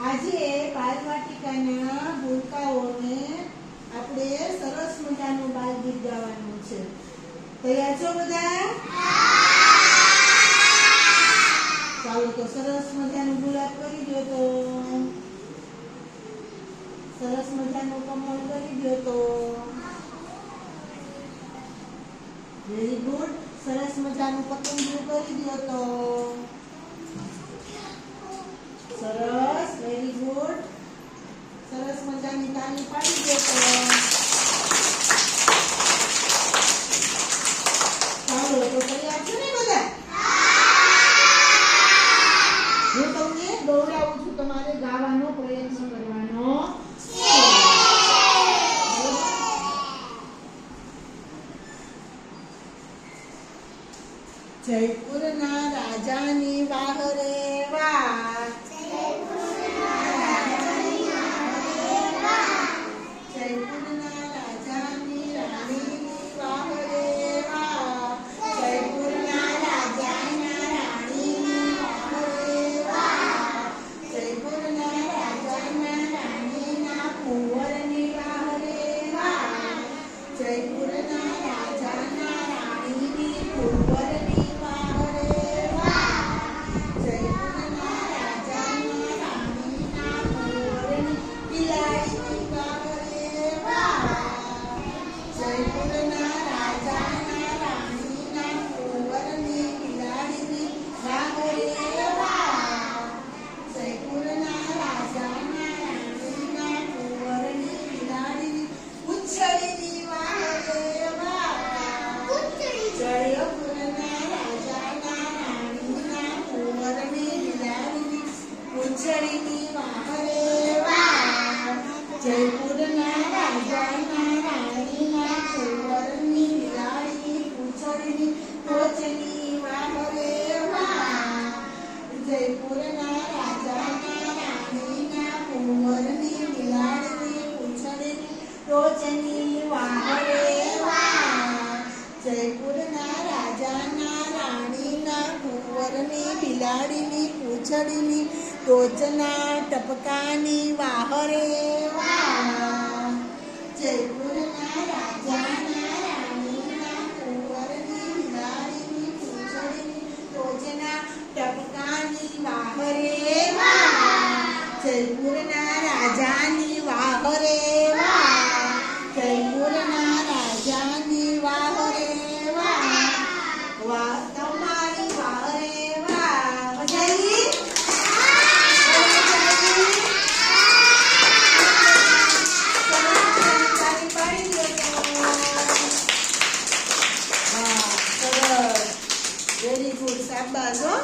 આજે બાલવાટિકાના ભૂલકાઓને આપણે સરસ મજાનું બાલ ગીત ગાવાનું છે. તૈયાર છો બધા? ચાલો તો સરસ મજાનું ગુલાબ કરી દો, તો સરસ મજાનું કમળ કરી દો, તો વેરી ગુડ. સરસ મજાનું પતંગિયું કરી દો, તો સરસ, વેરી ગુડ. સરસ મજાની તાળી પાડી દો, તો ચાલો તો તૈયાર છો ને બધા? હું તમને ગૌરાવું છું, તમારે ગાવાનો પ્રયત્ન કરવાનો છે. જયપુરના રાજાની વાહ રે વાહ, જયપુરના રાજાની રાણીની વાહ રે વાહ, જયપુરના રાજાના રાણીની વાહ રે વાહ, જયપુરના રાજાના રાણીના કુંવરની વાહ રે વાહ, જયપુરના રાજાના રાણીની કુંવરની પૂંછડીની વાહ રે વાહ, જયપુરના રાજાના રાણીના કુંવરની બિલાડીની પૂંછડીની ટોચની વાહ રે વાહ, જયપુરના રાજાના રાણીના કુંવરની બિલાડીની પૂંછડીની ટોચની વાહ રે વાહ, જયપુરના રાજાના રાણીના કુંવરની બિલાડીની પૂંછડીની ટોચના ટપકાની વાહ રે વાહ, જયપુરના રાજાના રાણીના કુંવરની બિલાડીની પૂંછડીની ટોચના ટપકાની વાહ રે વાહ, જયપુરના રાજાની વાહ રે વાહ, જયપુરના રાજાની વાહ રે વાહ, વાહ તમારી વાહ રે વાહ. મજા આવી? વેરી ગુડ, શાબાશ હો.